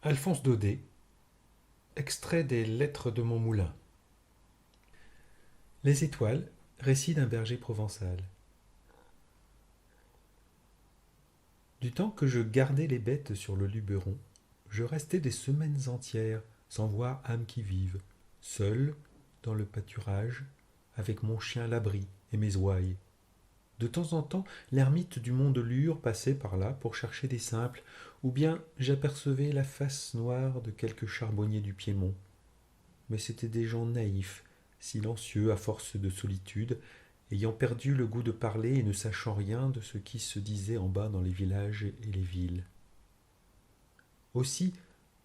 Alphonse Daudet, extrait des Lettres de mon moulin. Les étoiles, récit d'un berger provençal. Du temps que je gardais les bêtes sur le Luberon, je restais des semaines entières sans voir âme qui vive, seul dans le pâturage, avec mon chien Labri et mes ouailles. De temps en temps, l'ermite du mont de Lure passait par là pour chercher des simples, ou bien j'apercevais la face noire de quelques charbonniers du Piémont. Mais c'étaient des gens naïfs, silencieux à force de solitude, ayant perdu le goût de parler et ne sachant rien de ce qui se disait en bas dans les villages et les villes. Aussi,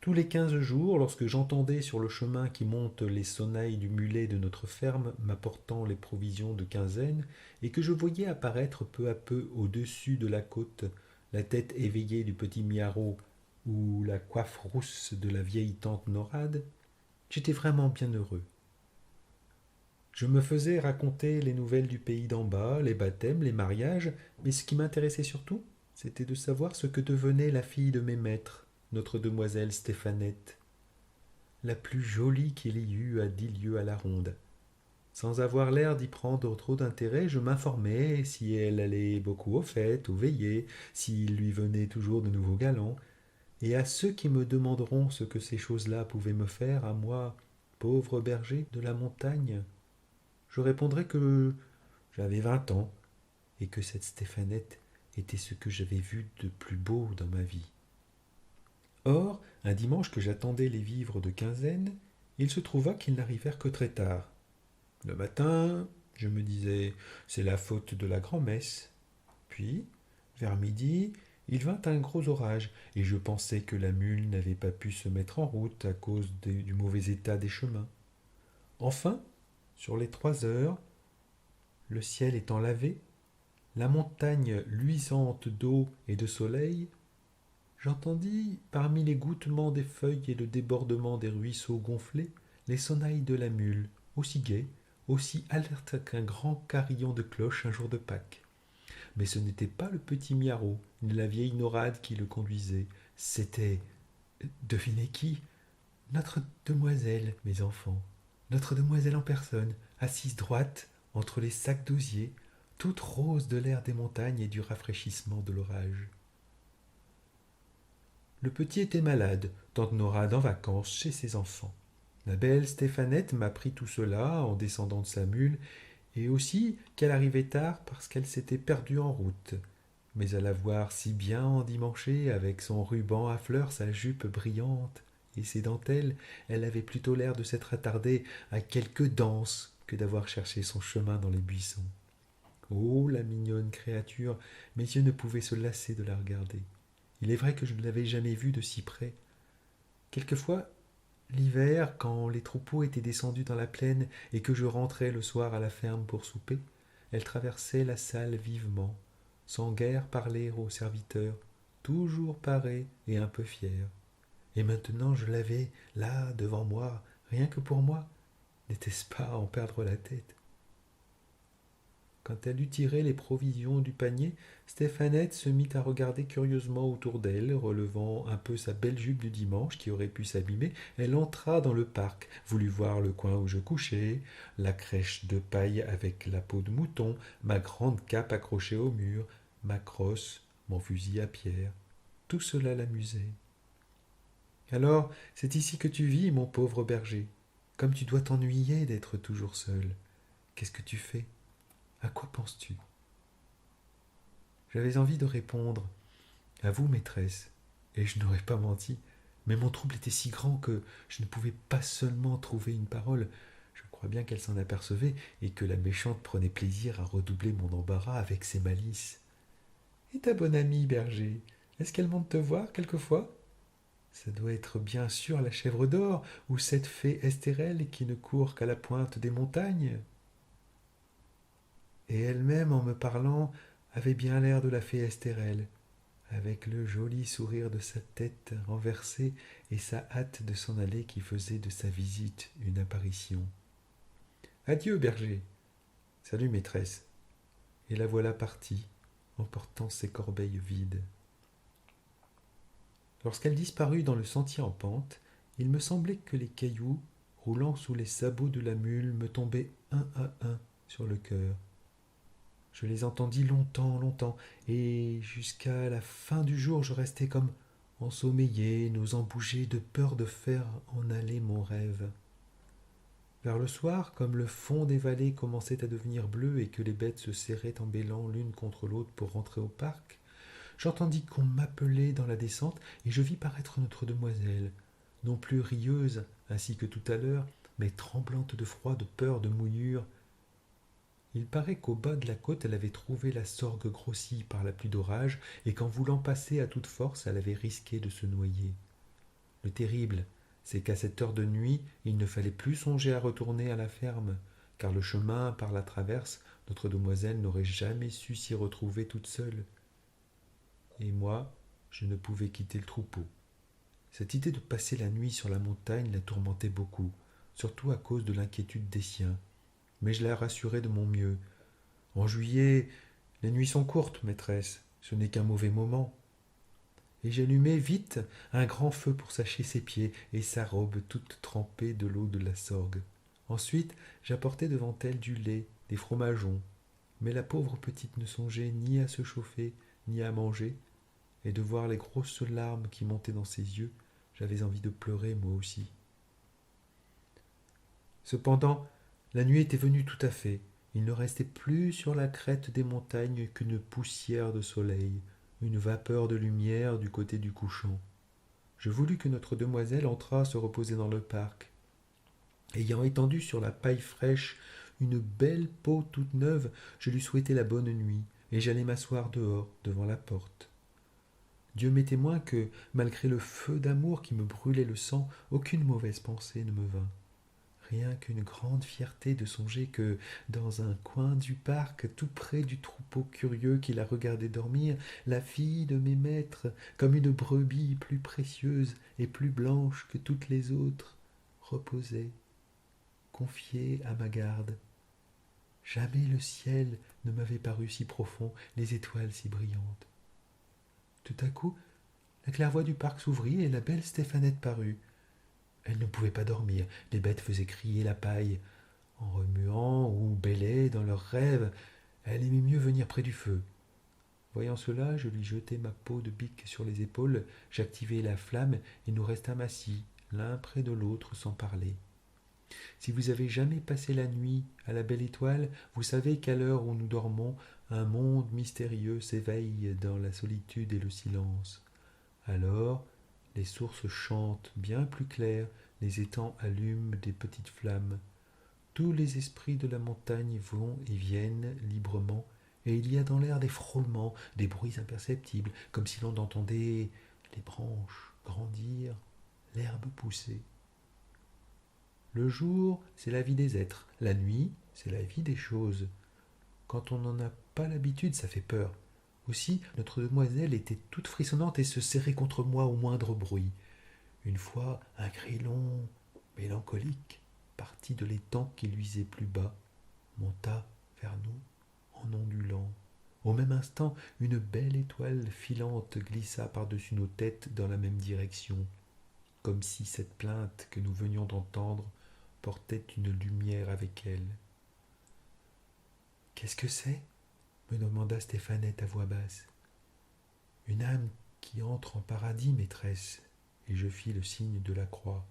tous les 15 jours, lorsque j'entendais sur le chemin qui monte les sonnailles du mulet de notre ferme m'apportant les provisions de quinzaine, et que je voyais apparaître peu à peu au-dessus de la côte la tête éveillée du petit Miarro ou la coiffe rousse de la vieille tante Norade, j'étais vraiment bien heureux. Je me faisais raconter les nouvelles du pays d'en bas, les baptêmes, les mariages, mais ce qui m'intéressait surtout, c'était de savoir ce que devenait la fille de mes maîtres, notre demoiselle Stéphanette, la plus jolie qu'il y eût à 10 lieues à la ronde. Sans avoir l'air d'y prendre trop d'intérêt, je m'informais si elle allait beaucoup aux fêtes, aux veillées, s'il lui venait toujours de nouveaux galants, et à ceux qui me demanderont ce que ces choses-là pouvaient me faire, à moi, pauvre berger de la montagne, je répondrai que j'avais 20 ans et que cette Stéphanette était ce que j'avais vu de plus beau dans ma vie. Or, un dimanche que j'attendais les vivres de quinzaine, il se trouva qu'ils n'arrivèrent que très tard. Le matin, je me disais, c'est la faute de la grand'messe. Puis, vers midi, il vint un gros orage, et je pensais que la mule n'avait pas pu se mettre en route à cause du mauvais état des chemins. Enfin, sur les 3 heures, le ciel étant lavé, la montagne luisante d'eau et de soleil, j'entendis, parmi les gouttements des feuilles et le débordement des ruisseaux gonflés, les sonnailles de la mule, aussi gaies, aussi alertes qu'un grand carillon de cloche un jour de Pâques. Mais ce n'était pas le petit Miarro, ni la vieille Norade qui le conduisait, c'était, devinez qui? Notre demoiselle, mes enfants, notre demoiselle en personne, assise droite entre les sacs d'osier, toute rose de l'air des montagnes et du rafraîchissement de l'orage. Le petit était malade, tante Norade en vacances chez ses enfants. La belle Stéphanette m'apprit tout cela en descendant de sa mule, et aussi qu'elle arrivait tard parce qu'elle s'était perdue en route. Mais à la voir si bien endimanchée, avec son ruban à fleurs, sa jupe brillante et ses dentelles, elle avait plutôt l'air de s'être attardée à quelque danse que d'avoir cherché son chemin dans les buissons. Oh, la mignonne créature, mes yeux ne pouvaient se lasser de la regarder. Il est vrai que je ne l'avais jamais vue de si près. Quelquefois, l'hiver, quand les troupeaux étaient descendus dans la plaine et que je rentrais le soir à la ferme pour souper, elle traversait la salle vivement, sans guère parler aux serviteurs, toujours parée et un peu fière. Et maintenant je l'avais là devant moi, rien que pour moi. N'était-ce pas en perdre la tête? Quand elle eut tiré les provisions du panier, Stéphanette se mit à regarder curieusement autour d'elle, relevant un peu sa belle jupe du dimanche qui aurait pu s'abîmer. Elle entra dans le parc, voulut voir le coin où je couchais, la crèche de paille avec la peau de mouton, ma grande cape accrochée au mur, ma crosse, mon fusil à pierre. Tout cela l'amusait. Alors, c'est ici que tu vis, mon pauvre berger. Comme tu dois t'ennuyer d'être toujours seul. Qu'est-ce que tu fais? À quoi penses-tu? J'avais envie de répondre à vous, maîtresse, et je n'aurais pas menti, mais mon trouble était si grand que je ne pouvais pas seulement trouver une parole. Je crois bien qu'elle s'en apercevait et que la méchante prenait plaisir à redoubler mon embarras avec ses malices. Et ta bonne amie, berger, est-ce qu'elle monte te voir quelquefois? Ça doit être bien sûr la chèvre d'or ou cette fée Estérelle qui ne court qu'à la pointe des montagnes. Et elle-même, en me parlant, avait bien l'air de la fée Estérelle, avec le joli sourire de sa tête renversée et sa hâte de s'en aller qui faisait de sa visite une apparition. Adieu, berger. Salut, maîtresse. Et la voilà partie, emportant ses corbeilles vides. Lorsqu'elle disparut dans le sentier en pente, il me semblait que les cailloux, roulant sous les sabots de la mule, me tombaient un à un sur le cœur. Je les entendis longtemps, longtemps, et jusqu'à la fin du jour je restai comme ensommeillé, n'osant bouger de peur de faire en aller mon rêve. Vers le soir, comme le fond des vallées commençait à devenir bleu et que les bêtes se serraient en bêlant l'une contre l'autre pour rentrer au parc, j'entendis qu'on m'appelait dans la descente et je vis paraître notre demoiselle, non plus rieuse ainsi que tout à l'heure, mais tremblante de froid, de peur, de mouillure. Il paraît qu'au bas de la côte elle avait trouvé la sorgue grossie par la pluie d'orage et qu'en voulant passer à toute force elle avait risqué de se noyer. Le terrible, c'est qu'à cette heure de nuit il ne fallait plus songer à retourner à la ferme, car le chemin par la traverse, notre demoiselle n'aurait jamais su s'y retrouver toute seule. Et moi, je ne pouvais quitter le troupeau. Cette idée de passer la nuit sur la montagne la tourmentait beaucoup, surtout à cause de l'inquiétude des siens. Mais je la rassurai de mon mieux. En juillet, les nuits sont courtes, maîtresse, ce n'est qu'un mauvais moment. Et j'allumai vite un grand feu pour sécher ses pieds et sa robe toute trempée de l'eau de la sorgue. Ensuite, j'apportai devant elle du lait, des fromageons. Mais la pauvre petite ne songeait ni à se chauffer, ni à manger, et de voir les grosses larmes qui montaient dans ses yeux, j'avais envie de pleurer moi aussi. Cependant, la nuit était venue tout à fait. Il ne restait plus sur la crête des montagnes qu'une poussière de soleil, une vapeur de lumière du côté du couchant. Je voulus que notre demoiselle entrât se reposer dans le parc. Ayant étendu sur la paille fraîche une belle peau toute neuve, je lui souhaitai la bonne nuit, et j'allai m'asseoir dehors, devant la porte. Dieu m'est témoin que, malgré le feu d'amour qui me brûlait le sang, aucune mauvaise pensée ne me vint. Rien qu'une grande fierté de songer que, dans un coin du parc, tout près du troupeau curieux qui la regardait dormir, la fille de mes maîtres, comme une brebis plus précieuse et plus blanche que toutes les autres, reposait, confiée à ma garde. Jamais le ciel ne m'avait paru si profond, les étoiles si brillantes. Tout à coup, la claire-voie du parc s'ouvrit et la belle Stéphanette parut. Elle ne pouvait pas dormir, les bêtes faisaient crier la paille. En remuant ou bêlaient dans leurs rêves, elle aimait mieux venir près du feu. Voyant cela, je lui jetai ma peau de bique sur les épaules, j'activai la flamme et nous restâmes assis, l'un près de l'autre, sans parler. Si vous avez jamais passé la nuit à la belle étoile, vous savez qu'à l'heure où nous dormons, un monde mystérieux s'éveille dans la solitude et le silence. Alors, les sources chantent bien plus clair, les étangs allument des petites flammes. Tous les esprits de la montagne vont et viennent librement, et il y a dans l'air des frôlements, des bruits imperceptibles, comme si l'on entendait les branches grandir, l'herbe pousser. Le jour, c'est la vie des êtres, la nuit, c'est la vie des choses. Quand on n'en a pas l'habitude, ça fait peur. Aussi, notre demoiselle était toute frissonnante et se serrait contre moi au moindre bruit. Une fois, un cri long, mélancolique, partit de l'étang qui luisait plus bas, monta vers nous en ondulant. Au même instant, une belle étoile filante glissa par-dessus nos têtes dans la même direction, comme si cette plainte que nous venions d'entendre portait une lumière avec elle. Qu'est-ce que c'est ? Me demanda Stéphanette à voix basse. Une âme qui entre en paradis, maîtresse, et je fis le signe de la croix.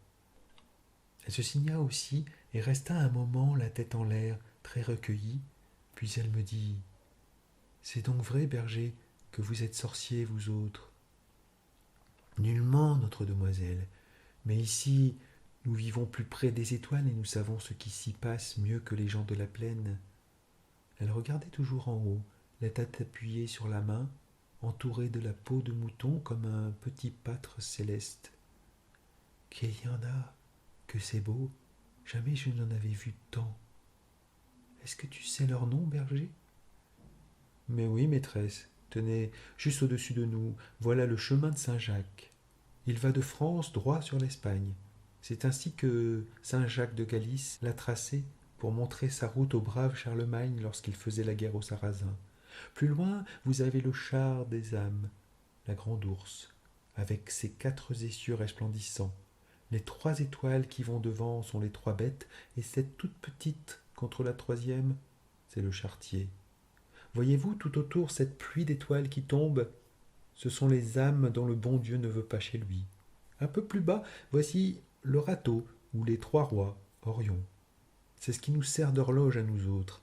Elle se signa aussi et resta un moment la tête en l'air, très recueillie, puis elle me dit « C'est donc vrai, berger, que vous êtes sorciers, vous autres ?» Nullement, notre demoiselle, mais ici, nous vivons plus près des étoiles et nous savons ce qui s'y passe mieux que les gens de la plaine. Elle regardait toujours en haut, la tête appuyée sur la main, entourée de la peau de mouton comme un petit pâtre céleste. Qu'il y en a, que c'est beau, jamais je n'en avais vu tant. Est-ce que tu sais leur nom, berger ? Mais oui, maîtresse, tenez, juste au-dessus de nous, voilà le chemin de Saint-Jacques. Il va de France droit sur l'Espagne. C'est ainsi que Saint Jacques de Galice l'a tracé pour montrer sa route au brave Charlemagne lorsqu'il faisait la guerre aux Sarrasins. Plus loin, vous avez le char des âmes, la grande ours. avec ses 4 essieux resplendissants. Les 3 étoiles qui vont devant sont les 3 bêtes, et cette toute petite contre la troisième, c'est le charretier. Voyez-vous tout autour cette pluie d'étoiles qui tombe? Ce sont les âmes dont le bon Dieu ne veut pas chez lui. Un peu plus bas, voici le râteau, ou les 3 rois, Orion. C'est ce qui nous sert d'horloge à nous autres.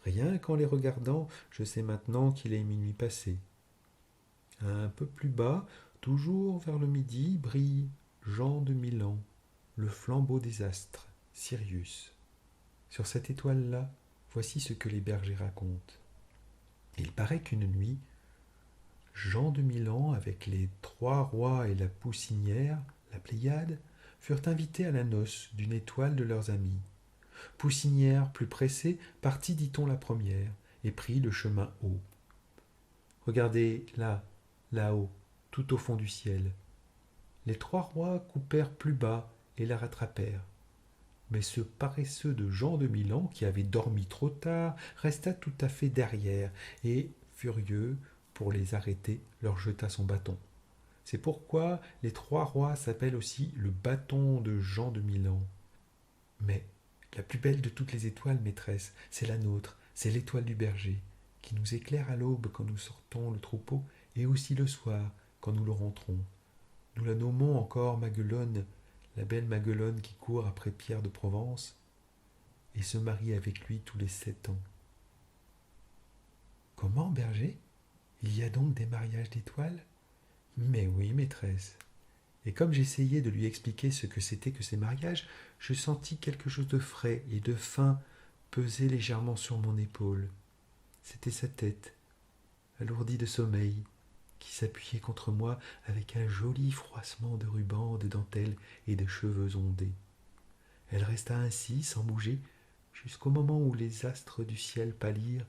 Rien qu'en les regardant, je sais maintenant qu'il est minuit passé. Un peu plus bas, toujours vers le midi, brille Jean de Milan, le flambeau des astres, Sirius. Sur cette étoile-là, voici ce que les bergers racontent. Il paraît qu'une nuit, Jean de Milan, avec les 3 rois et la poussinière, la Pléiade, furent invités à la noce d'une étoile de leurs amis. Poussinière, plus pressée, partit, dit-on, la première, et prit le chemin haut. Regardez là, là-haut, tout au fond du ciel. Les 3 rois coupèrent plus bas et la rattrapèrent. Mais ce paresseux de Jean de Milan, qui avait dormi trop tard, resta tout à fait derrière, et, furieux, pour les arrêter, leur jeta son bâton. C'est pourquoi les 3 rois s'appellent aussi le bâton de Jean de Milan. Mais la plus belle de toutes les étoiles, maîtresse, c'est la nôtre, c'est l'étoile du berger, qui nous éclaire à l'aube quand nous sortons le troupeau, et aussi le soir, quand nous le rentrons. Nous la nommons encore Maguelonne, la belle Maguelonne qui court après Pierre de Provence, et se marie avec lui tous les 7 ans. Comment, berger? Il y a donc des mariages d'étoiles? Mais oui, maîtresse. Et comme j'essayais de lui expliquer ce que c'était que ces mariages, je sentis quelque chose de frais et de fin peser légèrement sur mon épaule. C'était sa tête, alourdie de sommeil, qui s'appuyait contre moi avec un joli froissement de rubans, de dentelles et de cheveux ondés. Elle resta ainsi, sans bouger, jusqu'au moment où les astres du ciel pâlirent,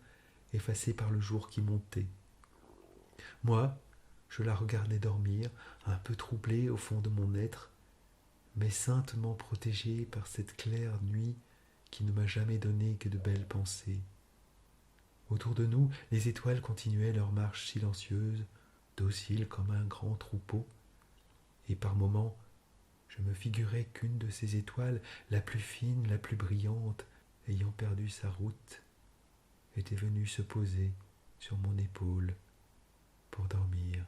effacés par le jour qui montait. Moi, je la regardais dormir, un peu troublé au fond de mon être, mais saintement protégé par cette claire nuit qui ne m'a jamais donné que de belles pensées. Autour de nous, les étoiles continuaient leur marche silencieuse, docile comme un grand troupeau, et par moments, je me figurais qu'une de ces étoiles, la plus fine, la plus brillante, ayant perdu sa route, était venue se poser sur mon épaule pour dormir.